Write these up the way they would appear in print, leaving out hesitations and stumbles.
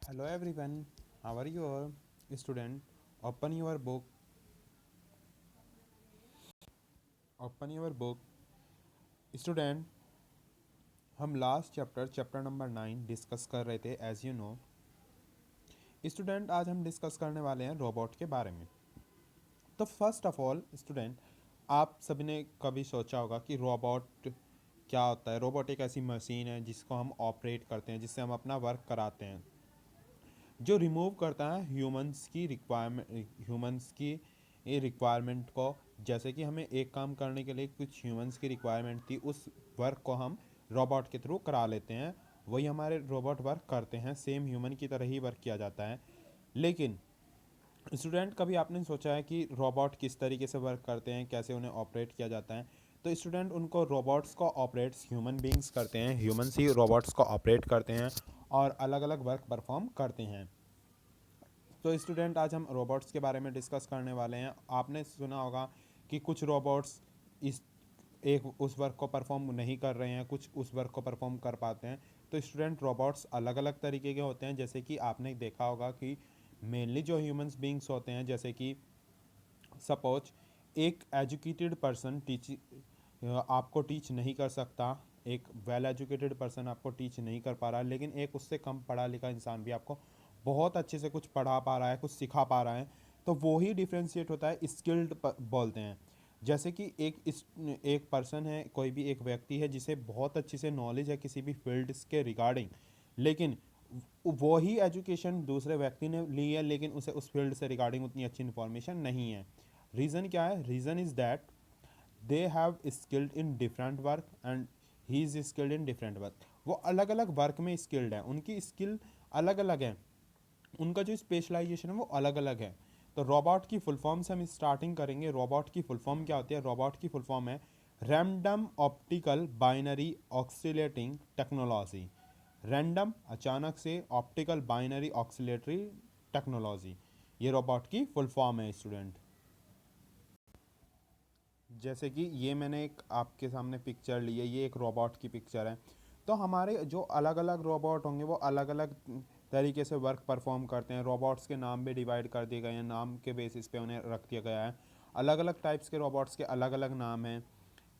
Hello everyone, how are you all? Student, open your book. Open your book. Student, हम last chapter number 9 discuss कर रहे थे as you no. Student, आज हम discuss करने वाले हैं रोबोट के बारे में। तो फर्स्ट ऑफ ऑल स्टूडेंट, आप सभी ने कभी सोचा होगा कि रोबोट क्या होता है। रोबोट एक ऐसी मशीन है जिसको हम ऑपरेट करते हैं, जिससे हम अपना वर्क कराते हैं, जो रिमूव करता है ह्यूमंस की ये रिक्वायरमेंट को। जैसे कि हमें एक काम करने के लिए कुछ ह्यूमंस की रिक्वायरमेंट थी, उस वर्क को हम रोबोट के थ्रू करा लेते हैं। वही हमारे रोबोट वर्क करते हैं, सेम ह्यूमन की तरह ही वर्क किया जाता है। लेकिन स्टूडेंट, कभी आपने सोचा है कि रोबोट किस तरीके से वर्क करते हैं, कैसे उन्हें ऑपरेट किया जाता है? तो स्टूडेंट, उनको रोबोट्स को ऑपरेट्स ह्यूमन बींग्स करते हैं, ह्यूमंस ही रोबोट्स को ऑपरेट करते हैं और अलग अलग वर्क परफॉर्म करते हैं। तो स्टूडेंट, आज हम रोबोट्स के बारे में डिस्कस करने वाले हैं। आपने सुना होगा कि कुछ रोबोट्स इस एक उस वर्क को परफॉर्म नहीं कर रहे हैं, कुछ उस वर्क को परफॉर्म कर पाते हैं। तो स्टूडेंट, रोबोट्स अलग अलग तरीके के होते हैं। जैसे कि आपने देखा होगा कि मेनली जो ह्यूमंस बींग्स होते हैं, जैसे कि सपोज एक एजुकेटेड पर्सन आपको टीच नहीं कर सकता, एक वेल एजुकेटेड पर्सन आपको टीच नहीं कर पा रहा, लेकिन एक उससे कम पढ़ा लिखा इंसान भी आपको बहुत अच्छे से कुछ पढ़ा पा रहा है, कुछ सिखा पा रहा है। तो वो ही डिफ्रेंशिएट होता है, स्किल्ड बोलते हैं। जैसे कि एक पर्सन है, कोई भी एक व्यक्ति है जिसे बहुत अच्छी से नॉलेज है किसी भी फील्ड के रिगार्डिंग, लेकिन वो ही एजुकेशन दूसरे व्यक्ति ने ली है, लेकिन उसे उस फील्ड से रिगार्डिंग उतनी अच्छी इन्फॉर्मेशन नहीं है। रीज़न क्या है? Reason is that they have skilled in different work and he is skilled in different work. वो अलग अलग वर्क में स्किल्ड है, उनकी स्किल अलग अलग है, उनका जो स्पेशलाइजेशन है वो अलग अलग है। तो रोबोट की फुल फॉर्म से हम स्टार्टिंग करेंगे। रोबोट की फुल फॉर्म क्या होती है? रोबोट की फुल फॉर्म है random optical binary oscillating technology. Random, अचानक से, ऑप्टिकल बाइनरी ऑक्सीलेटरी टेक्नोलॉजी, ये रोबोट की फुल फॉर्म है स्टूडेंट। जैसे कि ये मैंने एक आपके सामने पिक्चर ली है, ये एक रोबोट की पिक्चर है। तो हमारे जो अलग अलग रोबोट होंगे वो अलग अलग तरीके से वर्क परफॉर्म करते हैं। रोबोट्स के नाम भी डिवाइड कर दिए गए हैं, नाम के बेसिस पे उन्हें रख दिया गया है। अलग अलग टाइप्स के रोबोट्स के अलग अलग नाम हैं।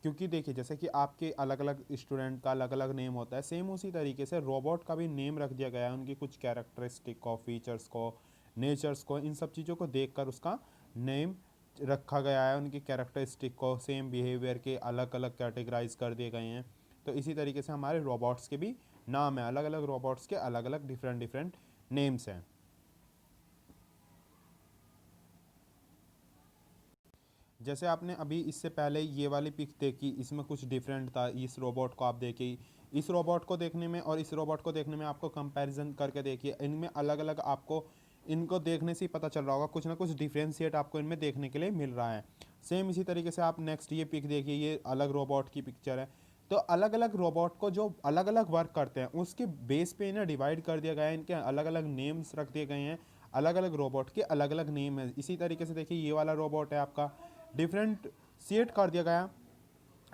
क्योंकि देखिए, जैसे कि आपके अलग अलग स्टूडेंट का अलग अलग नेम होता है, सेम उसी तरीके से रोबोट का भी नेम रख दिया गया है, उनकी कुछ कैरेक्टरिस्टिक को, फीचर्स को, नेचर्स को, इन सब चीज़ों को देखकर उसका नेम रखा गया है। उनकी कैरेक्टरिस्टिक को, सेम बिहेवियर के अलग अलग कैटेगराइज कर दिए गए हैं। तो इसी तरीके से हमारे रोबोट्स के भी नाम है, अलग अलग रोबोट्स के अलग अलग डिफरेंट डिफरेंट नेम्स हैं। जैसे आपने अभी इससे पहले ये वाली पिक देखी, इसमें कुछ डिफरेंट था। इस रोबोट को आप देखिए, इस रोबोट को देखने में और इस रोबोट को देखने में आपको कंपैरिजन करके देखिए, इनमें अलग अलग आपको, इनको देखने से ही पता चल रहा होगा कुछ ना कुछ डिफ्रेंशिएट आपको इनमें देखने के लिए मिल रहा है। सेम इसी तरीके से आप नेक्स्ट ये पिक देखिए, ये अलग रोबोट की पिक्चर है। तो अलग अलग रोबोट को जो अलग अलग वर्क करते हैं उसके बेस पे इन्हें डिवाइड कर दिया गया है, इनके अलग अलग नेम्स रख दिए गए हैं। अलग अलग रोबोट के अलग अलग नेम है। इसी तरीके से देखिए, ये वाला रोबोट है आपका, डिफरेंट सेट कर दिया गया।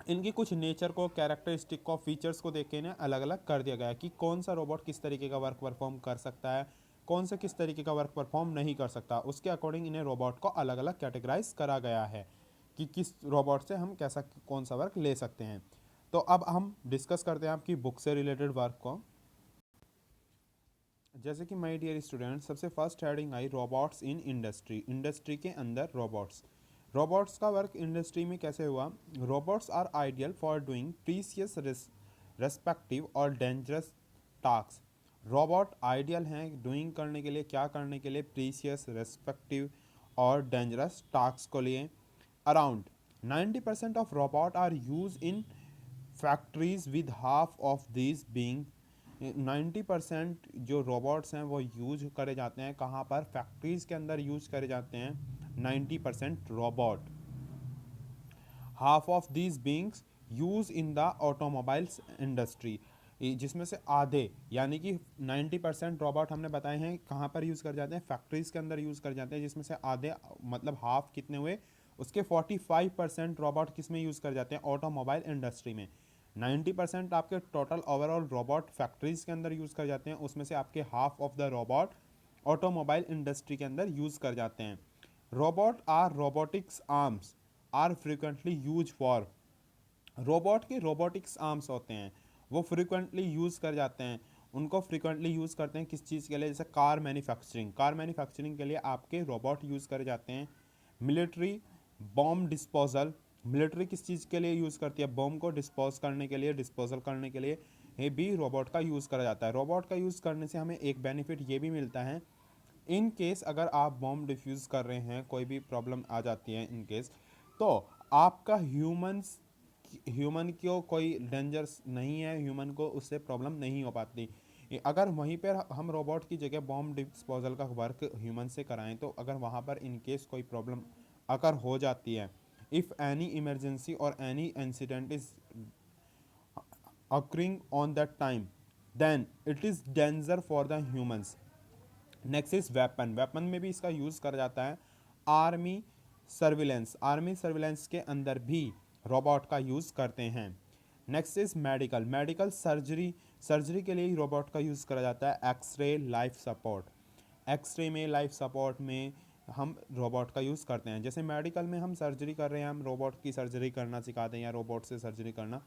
इनकी कुछ नेचर को, कैरेक्टरिस्टिक को, फीचर्स को देख के इन्हें अलग अलग कर दिया गया है कि कौन सा रोबोट किस तरीके का वर्क परफॉर्म कर सकता है, कौन सा किस तरीके का वर्क परफॉर्म नहीं कर सकता। उसके अकॉर्डिंग इन्हें रोबोट को अलग अलग कैटेगराइज करा गया है कि किस रोबोट से हम कैसा कौन सा वर्क ले सकते हैं। तो अब हम डिस्कस करते हैं आपकी बुक से रिलेटेड वर्क को। जैसे कि माय डियर स्टूडेंट, सबसे first heading I robots in industry. Industry के अंदर रोबोट्स। रोबोट्स का वर्क इंडस्ट्री में कैसे हुआ? Robots are ideal for doing precious respective और डेंजरस टास्क। रोबोट आइडियल हैं डूइंग करने के लिए, क्या करने के लिए? प्रीसियस, रेस्पेक्टिव और डेंजरस टास्क को लिए। Around 90% of robot are use in factories with half of this being. 90% जो रोबोट्स हैं वो यूज करे जाते हैं कहाँ पर? फैक्ट्रीज के अंदर यूज करे जाते हैं 90% robot. Half of these beings use in the automobiles industry, जिसमें से आधे, यानी कि 90% रोबोट हमने बताए हैं कहाँ पर यूज़ कर जाते हैं? फैक्ट्रीज के अंदर यूज़ कर जाते हैं, जिसमें से आधे मतलब हाफ कितने हुए? उसके 45% रोबोट किस में यूज़ कर जाते हैं? ऑटोमोबाइल इंडस्ट्री में। 90% आपके टोटल ओवरऑल रोबोट फैक्ट्रीज के अंदर यूज़ कर जाते हैं, उसमें से आपके half of the robot automobile industry के अंदर यूज़ कर जाते हैं। Robot are robotics arms are frequently use for, robot के रोबोटिक्स आर्म्स होते हैं वो फ्रिक्वेंटली यूज़ कर जाते हैं, उनको फ्रिक्वेंटली यूज़ करते हैं किस चीज़ के लिए, जैसे कार मैन्युफैक्चरिंग के लिए आपके रोबोट यूज़ करे जाते हैं। मिलिट्री बॉम्ब डिस्पोजल, मिलिट्री किस चीज़ के लिए यूज़ करती है, बॉम्ब को डिस्पोज करने के लिए, डिस्पोजल करने के लिए ये भी रोबोट का यूज़ करा जाता है। रोबोट का यूज़ करने से हमें एक बेनिफिट ये भी मिलता है, इन केस अगर आप बॉम्ब डिफ्यूज़ कर रहे हैं, कोई भी प्रॉब्लम आ जाती है इन केस, तो आपका ह्यूमन को कोई डेंजर्स नहीं है, ह्यूमन को उससे प्रॉब्लम नहीं हो पाती। अगर वहीं पर हम रोबोट की जगह बॉम्ब डिस्पोजल का वर्क ह्यूमन से कराएं, तो अगर वहाँ पर इन केस कोई प्रॉब्लम अगर हो जाती है, इफ़ एनी इमरजेंसी और any incident is occurring on that time, then it is danger for the humans। Next is weapon, weapon में भी इसका यूज़ करा जाता है। आर्मी आर्मी सर्विलेंस के अंदर भी रोबोट का यूज़ करते हैं। नेक्स्ट इज मेडिकल, सर्जरी के लिए ही रोबोट का यूज़ करा जाता है। एक्सरे लाइफ सपोर्ट, एक्सरे में लाइफ सपोर्ट में हम रोबोट का यूज़ करते हैं। जैसे मेडिकल में हम सर्जरी कर रहे हैं, हम रोबोट की सर्जरी करना सिखाते हैं या रोबोट से सर्जरी करना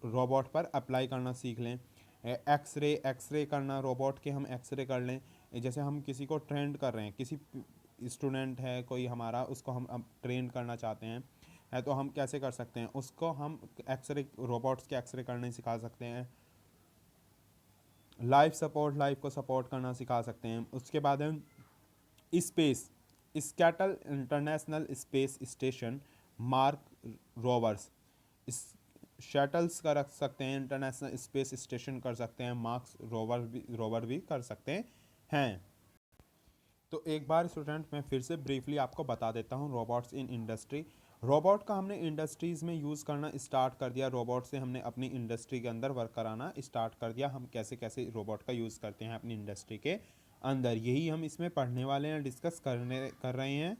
रोबोट पर अप्लाई करना सीख लें। एक्सरे करना रोबोट के हम एक्सरे कर लें। जैसे हम किसी को ट्रेन कर रहे हैं, किसी स्टूडेंट है कोई हमारा, उसको हम अब ट्रेन करना चाहते हैं है तो हम कैसे कर सकते हैं, उसको हम एक्सरे रोबोट्स के एक्सरे करने सिखा सकते हैं। लाइफ को सपोर्ट करना सिखा सकते हैं। उसके बाद हम स्पेस, स्कैटल international space station mark rovers, shuttles का रख सकते हैं, इंटरनेशनल स्पेस स्टेशन कर सकते हैं, मार्क्स रोवर भी कर सकते हैं। तो एक बार स्टूडेंट मैं फिर से ब्रीफली आपको बता देता हूँ रोबोट्स इन इंडस्ट्री। रोबोट का हमने इंडस्ट्रीज़ में यूज़ करना स्टार्ट कर दिया, रोबोट से हमने अपनी इंडस्ट्री के अंदर वर्क कराना स्टार्ट कर दिया। हम कैसे कैसे रोबोट का यूज़ करते हैं अपनी इंडस्ट्री के अंदर, यही हम इसमें पढ़ने वाले हैं, डिस्कस कर रहे हैं।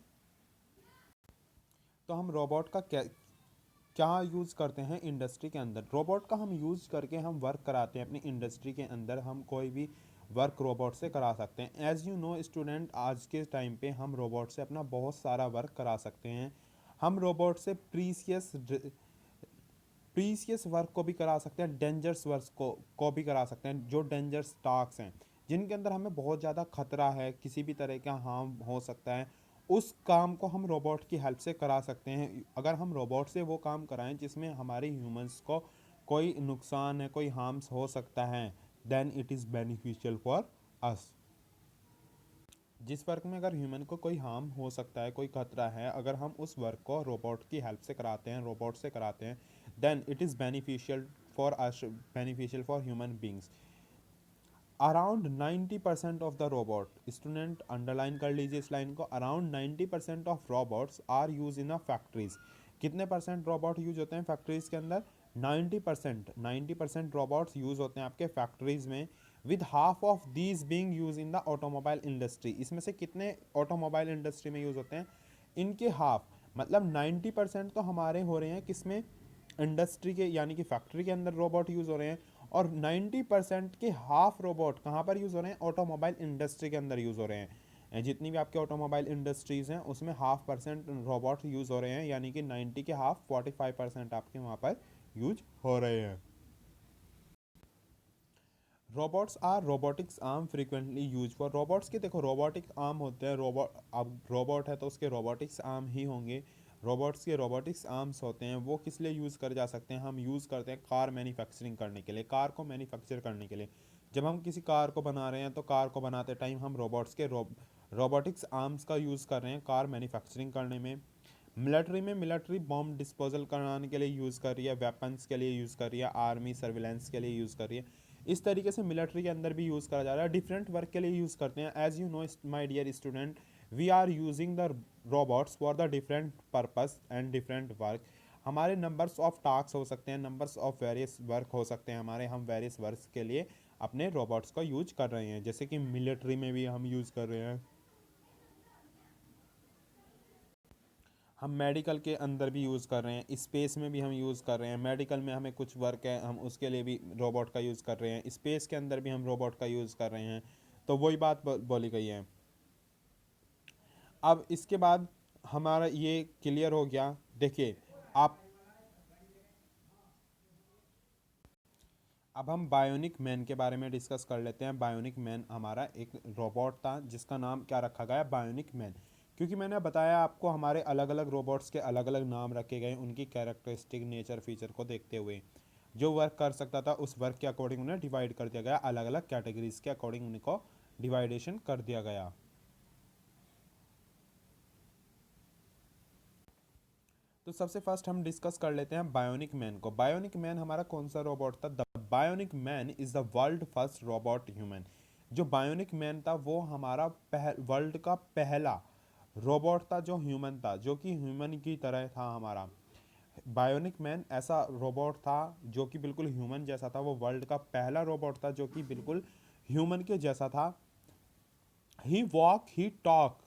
तो हम रोबोट का क्या क्या यूज़ करते हैं इंडस्ट्री के अंदर, रोबोट का हम यूज़ करके हम वर्क कराते हैं अपनी इंडस्ट्री के अंदर। हम कोई भी वर्क रोबोट से करा सकते हैं। एज़ यू नो स्टूडेंट, आज के टाइम पे हम रोबोट से अपना बहुत सारा वर्क करा सकते हैं। हम रोबोट से प्रीसियस वर्क को भी करा सकते हैं, डेंजरस वर्क को भी करा सकते हैं। जो डेंजरस टास्क हैं, जिनके अंदर हमें बहुत ज़्यादा खतरा है, किसी भी तरह का हार्म हो सकता है, उस काम को हम रोबोट की हेल्प से करा सकते हैं। अगर हम रोबोट से वो काम कराएं जिसमें हमारे ह्यूमंस को कोई नुकसान है, कोई हार्म्स हो सकता है, then it is beneficial for us. जिस वर्क में अगर ह्यूमन को कोई हार्म हो सकता है, कोई खतरा है, अगर हम उस वर्क को रोबोट की हेल्प से कराते हैं, रोबोट से कराते हैं, then it is beneficial for us, beneficial for human beings. Around 90% of the robot, student underline कर लीजिए इस लाइन को, around 90% of robots are use in a factories. कितने परसेंट रोबोट यूज होते हैं फैक्ट्रीज के अंदर? 90% रोबोट्स यूज होते हैं आपके फैक्ट्रीज में, with half of these being use in the automobile industry. इसमें से कितने ऑटोमोबाइल इंडस्ट्री में यूज होते हैं? इनके हाफ, मतलब 90% तो हमारे हो रहे हैं किसमें, इंडस्ट्री के यानी कि फैक्ट्री के अंदर रोबोट यूज़ हो रहे हैं। और 90% के हाफ रोबोट कहाँ पर यूज़ हो रहे हैं? ऑटोमोबाइल इंडस्ट्री के अंदर यूज़ हो रहे हैं। जितनी भी आपके ऑटोमोबाइल इंडस्ट्रीज़ हैं उसमें ½ % रोबोट यूज़ हो रहे हैं, यानी कि 90 के हाफ 45% आपके वहाँ पर यूज हो रहे हैं। Robots are robotics arm frequently use for, robots के देखो रोबोटिक आर्म होते हैं, रोबोट, अब रोबोट है तो उसके रोबोटिक्स आर्म ही होंगे। रोबोट्स के रोबोटिक्स आर्म्स होते हैं, वो किस लिए यूज़ कर जा सकते हैं? हम यूज़ करते हैं कार मैन्युफैक्चरिंग करने के लिए, कार को मैन्युफैक्चर करने के लिए। जब हम किसी कार को बना रहे हैं तो कार को बनाते टाइम हम रोबोट्स के रोबोटिक्स आर्म्स का यूज़ कर रहे हैं कार मैन्युफैक्चरिंग करने में। मिलिट्री बॉम्ब डिस्पोजल कराने के लिए यूज़ कर रही है, वेपन्स के लिए यूज़ कर रही है, आर्मी सर्विलेंस के लिए यूज़ कर रही है। इस तरीके से मिलिट्री के अंदर भी यूज़ करा जा रहा है, डिफरेंट वर्क के लिए यूज़ करते हैं। As you know my dear student, we are using the robots for the different purpose and different work. हमारे नंबर्स ऑफ टास्क हो सकते हैं, नंबर्स ऑफ वेरियस वर्क हो सकते हैं हमारे, हम वेरियस वर्क के लिए अपने रोबोट्स का यूज कर रहे हैं। जैसे कि मिलिट्री में भी हम यूज़ कर रहे हैं, हम मेडिकल के अंदर भी यूज़ कर रहे हैं, स्पेस में भी हम यूज़ कर रहे हैं। मेडिकल में हमें कुछ वर्क है, हम उसके लिए भी रोबोट का यूज़ कर रहे हैं। स्पेस के अंदर भी हम रोबोट का यूज़ कर रहे हैं। तो वही बात बोली गई है। अब इसके बाद हमारा ये क्लियर हो गया। देखिए आप, अब हम बायोनिक मैन के बारे में डिस्कस कर लेते हैं। बायोनिक मैन हमारा एक रोबोट था जिसका नाम क्या रखा गया, बायोनिक मैन। क्योंकि मैंने बताया आपको हमारे अलग अलग रोबोट्स के अलग अलग नाम रखे गए उनकी कैरेक्टरिस्टिक नेचर फीचर को देखते हुए। जो वर्क कर सकता था उस वर्क के अकॉर्डिंग उन्हें डिवाइड कर दिया गया, अलग अलग कैटेगरीज के अकॉर्डिंग उनको डिवाइडेशन कर दिया गया। तो सबसे फर्स्ट हम डिस्कस कर लेते हैं बायोनिक मैन को। बायोनिक मैन हमारा कौन सा रोबोट था? The bionic man is the world first robot human. जो बायोनिक मैन था वो हमारा वर्ल्ड का पहला रोबोट था जो ह्यूमन था, जो कि ह्यूमन की तरह था। हमारा बायोनिक मैन ऐसा रोबोट था जो कि बिल्कुल ह्यूमन जैसा था। वो वर्ल्ड का पहला रोबोट था जो कि बिल्कुल ह्यूमन के जैसा था। ही वॉक ही टॉक,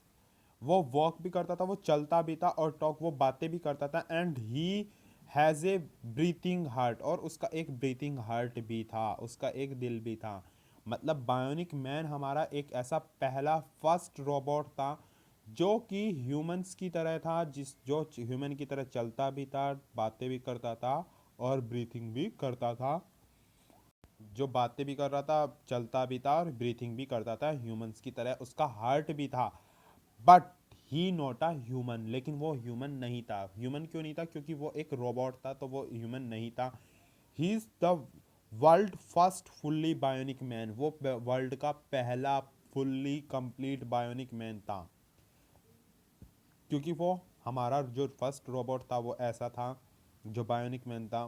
वो वॉक भी करता था, वो चलता भी था, और टॉक वो बातें भी करता था। And he has a breathing heart, और उसका एक ब्रीथिंग हार्ट भी था, उसका एक दिल भी था। मतलब बायोनिक मैन हमारा एक ऐसा पहला फर्स्ट रोबोट था जो कि ह्यूमंस की तरह था, जो ह्यूमन की तरह चलता भी था, बातें भी करता था और ब्रीथिंग भी करता था। जो बातें भी कर रहा था, चलता भी था और ब्रीथिंग भी करता था ह्यूमंस की तरह। उसका हार्ट भी था। But he not a human, लेकिन वो ह्यूमन नहीं था। ह्यूमन क्यों नहीं था? क्योंकि वो एक रोबोट था, तो वो ह्यूमन नहीं था। He is the world first fully bionic man, वो वर्ल्ड का पहला फुल्ली कंप्लीट बायोनिक मैन था। क्योंकि वो हमारा जो फर्स्ट रोबोट था वो ऐसा था, जो बायोनिक मैन था।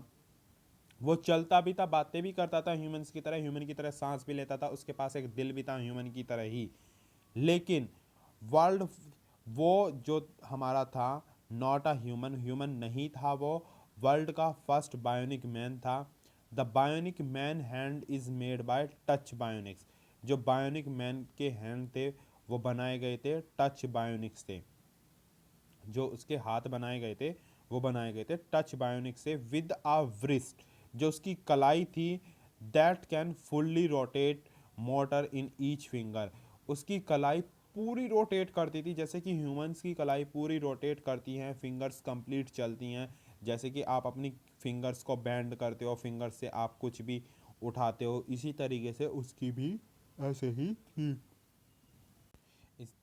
वो चलता भी था, बातें भी करता था ह्यूमंस की तरह, ह्यूमन की तरह सांस भी लेता था, उसके पास एक दिल भी था ह्यूमन की तरह ही। लेकिन वर्ल्ड, वो जो हमारा था, नॉट अ ह्यूमन, ह्यूमन नहीं था वो, वर्ल्ड का फर्स्ट बायोनिक मैन था। The bionic man hand is made by touch bionics. जो बायोनिक मैन के हैंड थे वो बनाए गए थे टच बायोनिक्स से। जो उसके हाथ बनाए गए थे वो बनाए गए थे टच बायोनिक से। विद अ व्रिस्ट, जो उसकी कलाई थी, that can fully rotate motor in each finger. उसकी कलाई पूरी रोटेट करती थी, जैसे कि ह्यूमंस की कलाई पूरी रोटेट करती हैं, फिंगर्स कंप्लीट चलती हैं। जैसे कि आप अपनी फिंगर्स को बैंड करते हो, फिंगर्स से आप कुछ भी उठाते हो, इसी तरीके से उसकी भी ऐसे ही थी। इस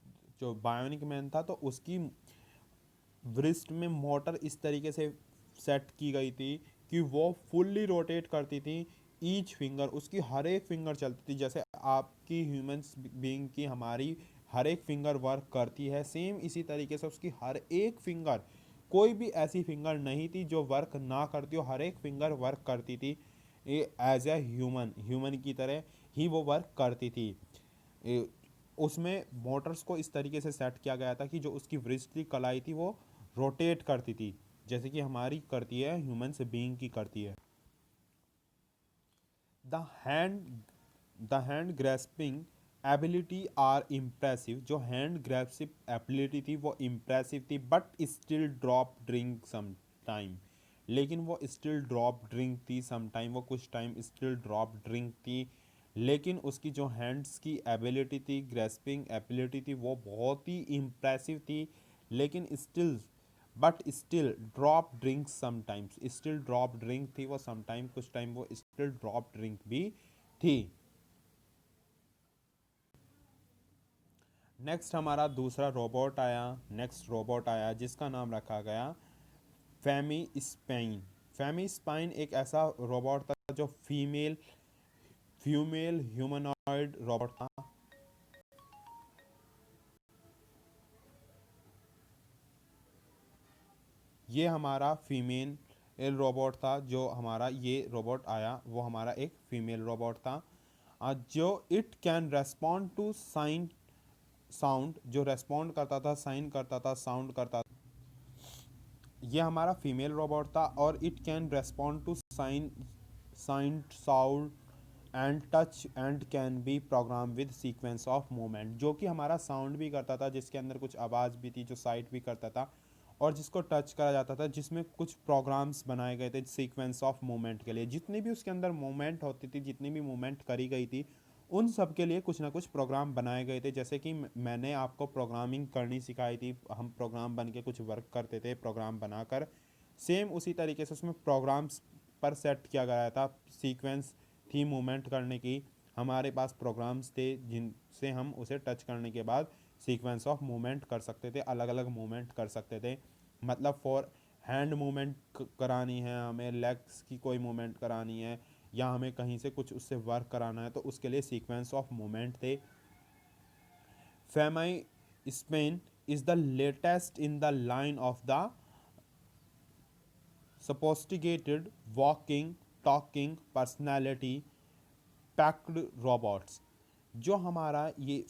जो बायोनिक मैन था तो उसकी व्रिस्ट में मोटर इस तरीके से सेट की गई थी कि वो फुल्ली रोटेट करती थी। ईच फिंगर, उसकी हर एक फिंगर चलती थी, जैसे आपकी ह्यूमंस बीइंग की हमारी हर एक फिंगर वर्क करती है, सेम इसी तरीके से उसकी हर एक फिंगर, कोई भी ऐसी फिंगर नहीं थी जो वर्क ना करती हो, हर एक फिंगर वर्क करती थी। एज ए ह्यूमन, ह्यूमन की तरह ही वो वर्क करती थी। ए, उसमें मोटर्स को इस तरीके से सेट किया गया था कि जो उसकी व्रिस्ट थी, कलाई थी, वो रोटेट करती थी, जैसे कि हमारी करती है, ह्यूमन बीइंग की करती है। The hand the hand grasping ability are impressive. जो हैंड ग्रैस्पिंग एबिलिटी थी वो इम्प्रेसिव थी, but still drop drink some time. लेकिन वो स्टिल ड्रॉप ड्रिंक थी सम टाइम, वो कुछ टाइम स्टिल ड्रॉप ड्रिंक थी। लेकिन उसकी जो हैंड्स की एबिलिटी थी, ग्रैस्पिंग एबिलिटी थी, वो बहुत ही इम्प्रेसिव थी। लेकिन still, but still drop drink sometimes, still drop drink थी वो समटाइम, कुछ टाइम वो स्टिल ड्रॉप ड्रिंक भी थी। नेक्स्ट हमारा दूसरा रोबोट आया, नेक्स्ट रोबोट आया जिसका नाम रखा गया फेमी स्पाइन। फेमी स्पाइन एक ऐसा रोबोट था जो फीमेल फीमेल ह्यूमनॉइड रोबोट था। ये हमारा फीमेल रोबोट था। जो हमारा ये रोबोट आया वो हमारा एक फीमेल रोबोट था। जो it can respond to sign sound, जो रेस्पॉन्ड करता था, साइन करता था, साउंड करता था। ये हमारा फीमेल रोबोट था। और it can respond to sign sign sound and touch and can be program with sequence of movement. जो कि हमारा साउंड भी करता था, जिसके अंदर कुछ आवाज़ भी थी, जो साइट भी करता था, और जिसको टच करा जाता था, जिसमें कुछ प्रोग्राम्स बनाए गए थे सीक्वेंस ऑफ मूवमेंट के लिए। जितनी भी उसके अंदर मूवमेंट होती थी, जितनी भी मूवमेंट करी गई थी, उन सब के लिए कुछ ना कुछ प्रोग्राम बनाए गए थे। जैसे कि मैंने आपको प्रोग्रामिंग करनी सिखाई थी, हम प्रोग्राम बन के कुछ वर्क करते थे प्रोग्राम बनाकर। सेम उसी तरीके से उसमें प्रोग्राम्स पर सेट किया गया था, सीक्वेंस थी मूवमेंट करने की। हमारे पास प्रोग्राम्स थे जिनसे हम उसे टच करने के बाद सीक्वेंस ऑफ मूवमेंट कर सकते थे, अलग अलग मूवमेंट कर सकते थे। मतलब फॉर हैंड मूवमेंट करानी है, हमें लेग्स की कोई मूवमेंट करानी है, या हमें कहीं से कुछ उससे वर्क कराना है, तो उसके लिए सीक्वेंस ऑफ मूवमेंट थे। Femisapien is the latest in the line of the sophisticated walking talking personality packed robots. जो हमारा ये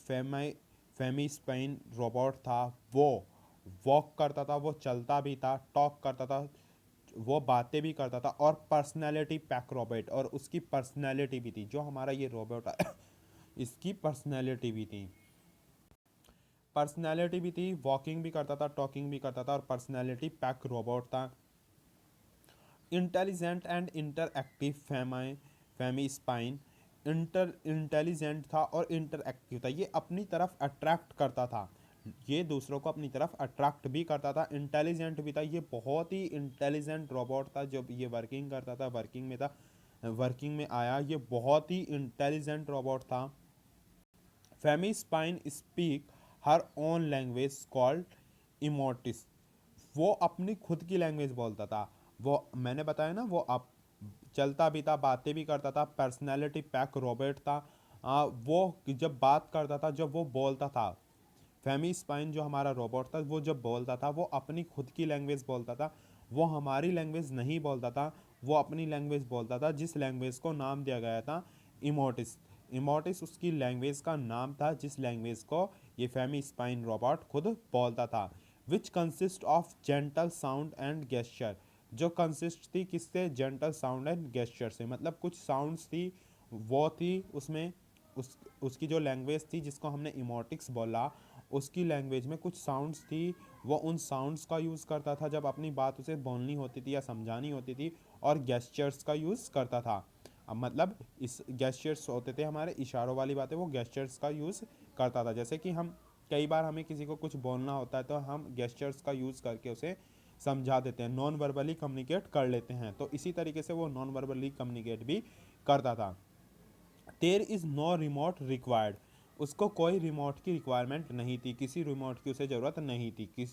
फेमी स्पाइन रोबोट था, वो वॉक करता था, वो चलता भी था, टॉक करता था, वो बातें भी करता था, और पर्सनैलिटी पैक रोबोट, और उसकी पर्सनैलिटी भी थी। जो हमारा ये रोबोट है इसकी पर्सनैलिटी भी थी, वॉकिंग भी करता था, टॉकिंग भी करता था, और पर्सनैलिटी पैक रोबोट था। Intelligent and interactive Femisapien intelligent था और इंटरएक्टिव था। ये अपनी तरफ अट्रैक्ट करता था, ये दूसरों को अपनी तरफ अट्रैक्ट भी करता था, इंटेलिजेंट भी था। ये बहुत ही इंटेलिजेंट रोबोट था। जब ये वर्किंग करता था, वर्किंग में आया, ये बहुत ही इंटेलिजेंट रोबोट था। Femisapien speak her own language called Emotis. वो अपनी खुद की लैंग्वेज बोलता था। वो मैंने बताया ना, वो अब चलता भी था, बातें भी करता था, पर्सनैलिटी पैक रोबोट था। वो जब बात करता था, जब वो बोलता था, फेमी स्पाइन जो हमारा रोबोट था, वो जब बोलता था, वो अपनी खुद की लैंग्वेज बोलता था। वो हमारी लैंग्वेज नहीं बोलता था, वो अपनी लैंग्वेज बोलता था, जिस लैंग्वेज को नाम दिया गया था इमोटिस। इमोटिस उसकी लैंग्वेज का नाम था, जिस लैंग्वेज को ये फेमी स्पाइन रोबोट खुद बोलता था। Which consist of gentle sound and gesture. जो कंसिस्ट थी किससे? जेंटल साउंड एंड गेस्चर से। मतलब कुछ साउंड्स थी, वो थी उसमें, उसकी जो लैंग्वेज थी जिसको हमने इमोटिक्स बोला, उसकी लैंग्वेज में कुछ साउंड्स थी। वो उन साउंड्स का यूज़ करता था जब अपनी बात उसे बोलनी होती थी या समझानी होती थी, और गेस्चर्स का यूज़ करता था। अब मतलब इस गेस्चर्स होते थे हमारे इशारों वाली बातें, वो गेस्चर्स का यूज़ करता था। जैसे कि हम कई बार हमें किसी को कुछ बोलना होता है, तो हम गेस्चर्स का यूज़ करके उसे समझा देते हैं, नॉन वर्बली कम्युनिकेट कर लेते हैं। तो इसी तरीके से वो नॉन वर्बली कम्युनिकेट भी करता था। There is no remote required. उसको कोई रिमोट की रिक्वायरमेंट नहीं थी, किसी रिमोट की उसे ज़रूरत नहीं थी।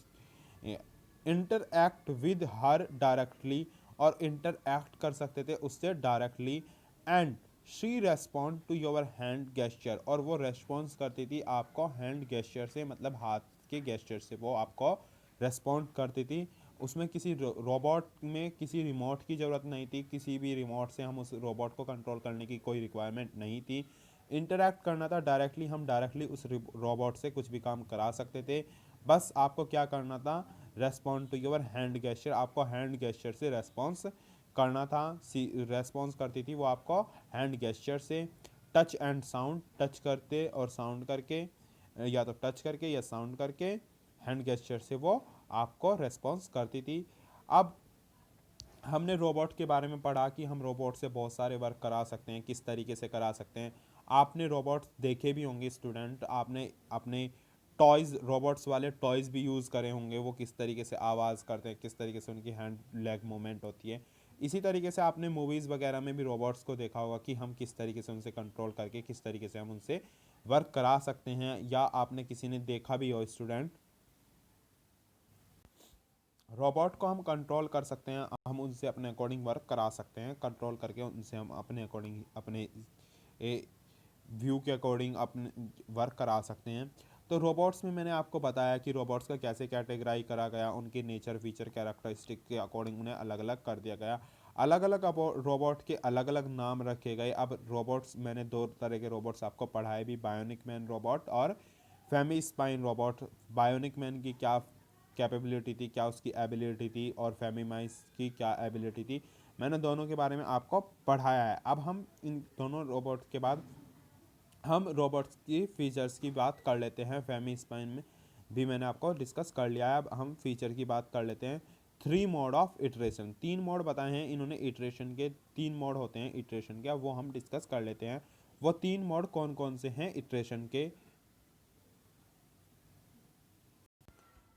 इंटरएक्ट विद हर डायरेक्टली, और इंटरएक्ट कर सकते थे उससे directly. And she respond to your hand gesture, और वो रेस्पॉन्स करती थी आपको हैंड गेस्चर से, मतलब हाथ के गेस्चर से वो आपको रेस्पॉन्ड करती थी। उसमें किसी रोबोट में किसी रिमोट की ज़रूरत नहीं थी, किसी भी रिमोट से हम उस रोबोट को कंट्रोल करने की कोई रिक्वायरमेंट नहीं थी। इंटरैक्ट करना था डायरेक्टली, हम डायरेक्टली उस रोबोट से कुछ भी काम करा सकते थे। बस आपको क्या करना था? Respond to your hand gesture, आपको हैंड गेस्चर से रेस्पॉन्स करना था। रेस्पॉन्स करती थी वो आपको हैंड गेस्चर से। टच एंड साउंड, टच करते और साउंड करके, या तो टच करके या साउंड करके, हैंड गेस्चर से वो आपको रेस्पॉन्स करती थी। अब हमने रोबोट के बारे में पढ़ा कि हम रोबोट से बहुत सारे वर्क करा सकते हैं, किस तरीके से करा सकते हैं। आपने रोबोट्स देखे भी होंगे स्टूडेंट, आपने अपने टॉयज़, रोबोट्स वाले टॉयज़ भी यूज़ करे होंगे, वो किस तरीके से आवाज़ करते हैं, किस तरीके से उनकी हैंड लेग मूवमेंट होती है। इसी तरीके से आपने मूवीज़ वगैरह में भी रोबोट्स को देखा होगा कि हम किस तरीके से उनसे कंट्रोल करके किस तरीके से हम उनसे वर्क करा सकते हैं। या आपने किसी ने देखा भी हो स्टूडेंट, रोबोट को हम कंट्रोल कर सकते हैं, हम उनसे अपने अकॉर्डिंग वर्क करा सकते हैं, कंट्रोल करके उनसे हम अपने अकॉर्डिंग, अपने व्यू के अकॉर्डिंग अपने वर्क करा सकते हैं। तो रोबोट्स में मैंने आपको बताया कि रोबोट्स का कैसे कैटेगराइज करा गया, उनके नेचर, फीचर, कैरेक्टरिस्टिक के अकॉर्डिंग उन्हें अलग अलग कर दिया गया। अलग अलग रोबोट के अलग अलग नाम रखे गए। अब रोबोट्स, मैंने दो तरह के रोबोट्स आपको पढ़ाए भी, बायोनिक मैन रोबोट और फेमी स्पाइन रोबोट। बायोनिक मैन की क्या कैपेबिलिटी थी, क्या उसकी एबिलिटी थी, और फेमिमाइज की क्या एबिलिटी थी, मैंने दोनों के बारे में आपको पढ़ाया है। अब हम इन दोनों रोबोट के बाद हम रोबोट्स की फीचर्स की बात कर लेते हैं फेमी स्पाइन में। भी मैंने आपको डिस्कस कर लिया है। अब हम फीचर की बात कर लेते हैं। 3 मोड ऑफ इटरेशन, 3 मोड बताए हैं इन्होंने इटरेशन के। 3 मोड होते हैं इटरेशन के, वो हम डिस्कस कर लेते हैं। वो 3 मोड कौन कौन से हैं इटरेशन के।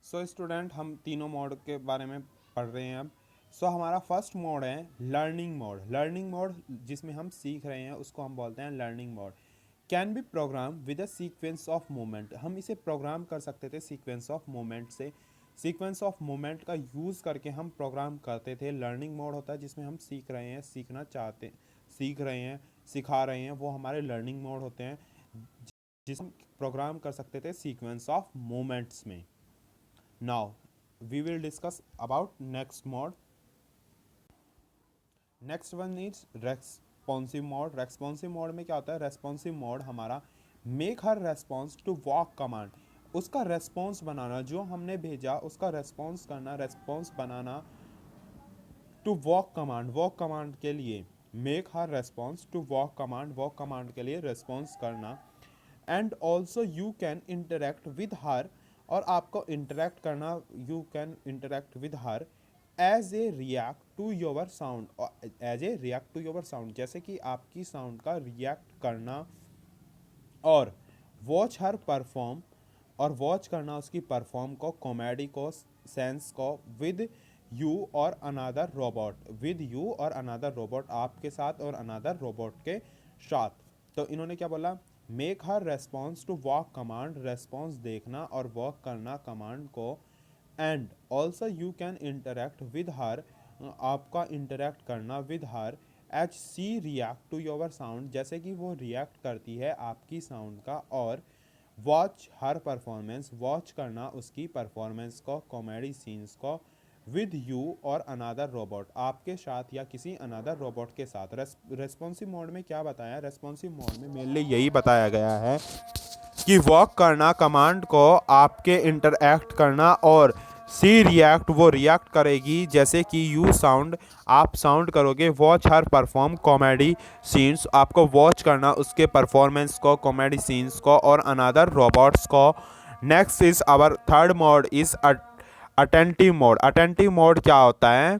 सो स्टूडेंट, हम तीनों मोड के बारे में पढ़ रहे हैं अब। सो हमारा फर्स्ट मोड है लर्निंग मोड। लर्निंग मोड जिसमें हम सीख रहे हैं उसको हम बोलते हैं learning mode. Can be program with a sequence of movement, हम इसे प्रोग्राम कर सकते थे सीक्वेंस ऑफ मूवमेंट से। सीक्वेंस ऑफ मूवमेंट का यूज़ करके हम प्रोग्राम करते थे। लर्निंग मोड होता है जिसमें हम सीख रहे हैं, सीखना चाहते, सीख रहे हैं, सिखा रहे हैं, वो हमारे लर्निंग मोड होते हैं जिसमें हम प्रोग्राम कर सकते थे सीक्वेंस ऑफ मूवमेंट्स में। Now we will discuss about next mode. Next one is responsive mode. Responsive mode में क्या होता है? Responsive mode हमारा make her response to walk command, उसका response बनाना, जो हमने भेजा उसका response करना, response banana to walk command, walk command के लिए make her response to walk command, walk command के लिए response करना। And also you can interact with her, और आपको इंटरेक्ट करना, you can interact with her as a react to your sound, as a react to your sound, जैसे कि आपकी sound का रिएक्ट करना। और वॉच हर परफॉर्म, और वॉच करना उसकी परफॉर्म को, कॉमेडी को, सेंस को, विद यू और अनदर रोबोट, विद यू और अनदर रोबोट, आपके साथ और अनदर रोबोट के साथ। तो इन्होंने क्या बोला? Make her response to walk command, response देखना और वॉक करना कमांड को। And also you can interact with her, आपका इंटरेक्ट करना with her H C react to your sound, जैसे कि वो रिएक्ट करती है आपकी साउंड का। और वॉच हर परफॉर्मेंस, वॉच करना उसकी परफॉर्मेंस को, कॉमेडी सीन्स को, विद यू और अनदर रोबोट, आपके साथ या किसी अनदर रोबोट के साथ। रेस्पॉन्सिव मोड में क्या बताया? रेस्पॉन्सिव मोड में मेनली यही बताया गया है कि वॉक करना कमांड को, आपके इंटरएक्ट करना, और सी रिएक्ट, वो रिएक्ट करेगी जैसे कि यू साउंड, आप साउंड करोगे। Watch her perform comedy scenes, आपको वॉच करना उसके परफॉर्मेंस को, कॉमेडी सीन्स को और अनदर रोबोट्स को। Next is our third mode is attentive mode. Attentive mode क्या होता है?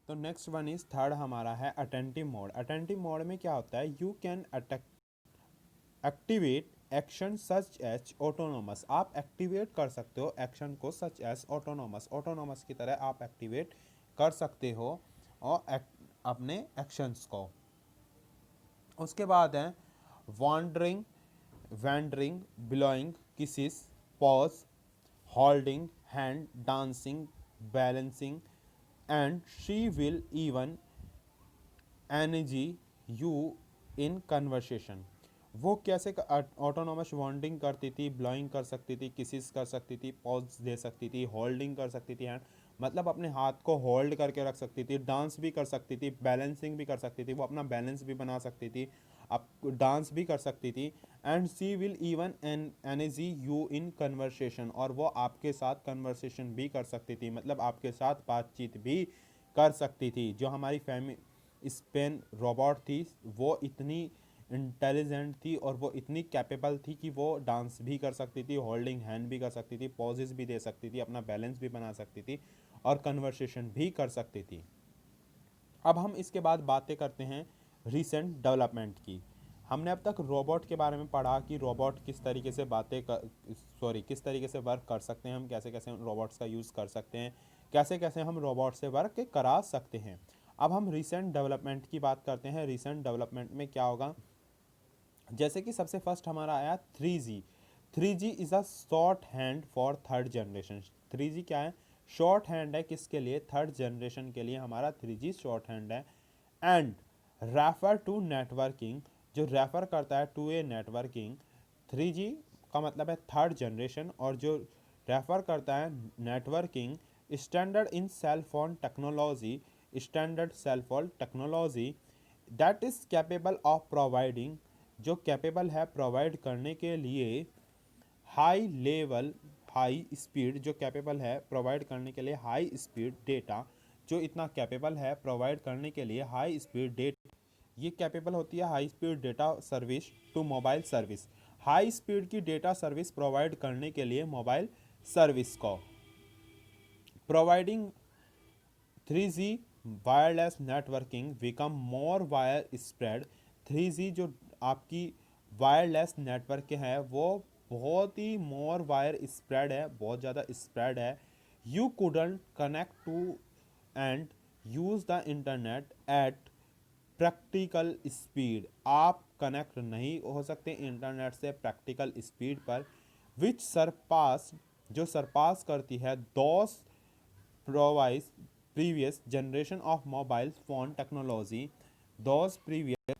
तो नेक्स्ट वन इज थर्ड हमारा है अटेंटिव मोड। अटेंटिव मोड में क्या होता है? You can activate action such as autonomous, आप एक्टिवेट कर सकते हो एक्शन को सच एज ऑटोनोमस, ऑटोनोमस की तरह आप एक्टिवेट कर सकते हो और अपने एक्शंस को। उसके बाद है wondering, wandering, blowing, kisses, pose, holding hand, dancing, balancing, and she will even energy you in conversation. वो कैसे ऑटोनोमस वॉन्डिंग करती थी, ब्लोइंग कर सकती थी, किसिस कर सकती थी, पॉज दे सकती थी, होल्डिंग कर सकती थी हैंड, मतलब अपने हाथ को होल्ड करके रख सकती थी, डांस भी कर सकती थी, बैलेंसिंग भी कर सकती थी, वो अपना बैलेंस भी बना सकती थी, अब डांस भी कर सकती थी। And she will even energy you in conversation, और वो आपके साथ कन्वर्सेशन भी कर सकती थी, मतलब आपके साथ बातचीत भी कर सकती थी। जो हमारी स्पेन रोबोट थी वो इतनी इंटेलिजेंट थी और वो इतनी कैपेबल थी कि वो डांस भी कर सकती थी, होल्डिंग हैंड भी कर सकती थी, पॉजेस भी दे सकती थी, अपना बैलेंस भी बना सकती थी और कन्वर्सेशन भी कर सकती थी। अब हम इसके बाद बातें करते हैं रिसेंट डेवलपमेंट की। हमने अब तक रोबोट के बारे में पढ़ा कि रोबोट किस तरीके से किस तरीके से वर्क कर सकते हैं, हम कैसे कैसे रोबोट्स का यूज़ कर सकते हैं, कैसे कैसे हम रोबोट से वर्क करा सकते हैं। अब हम रिसेंट डेवलपमेंट की बात करते हैं। रिसेंट डेवलपमेंट में क्या होगा? जैसे कि सबसे फर्स्ट हमारा आया 3G। 3G is a short hand for third generation. 3G क्या है? शॉर्ट हैंड है किसके लिए? थर्ड जनरेशन के लिए हमारा 3G शॉर्ट हैंड है। एंड रेफर टू नेटवर्किंग, जो रेफर करता है टू ए नेटवर्किंग। 3G का मतलब है थर्ड जनरेशन, और जो रेफर करता है networking, standard in cell phone technology, standard cell phone technology that is capable of providing, जो कैपेबल है प्रोवाइड करने के लिए हाई लेवल, हाई स्पीड, जो कैपेबल है प्रोवाइड करने के लिए हाई स्पीड डेटा, जो इतना कैपेबल है प्रोवाइड करने के लिए हाई स्पीड डेटा, ये कैपेबल होती है high speed data service to mobile service. High speed की डेटा सर्विस प्रोवाइड करने के लिए मोबाइल सर्विस को providing 3G wireless networking become more widespread. 3G जो आपकी वायरलेस नेटवर्क है वो बहुत ही मोर वायर स्प्रेड है, बहुत ज़्यादा स्प्रेड है। You couldn't connect to and use the internet at practical speed. आप कनेक्ट नहीं हो सकते इंटरनेट से प्रैक्टिकल स्पीड पर, विच सरपास जो सरपास करती है दोस प्रोवाइस previous generation of mobile phone technology। those previous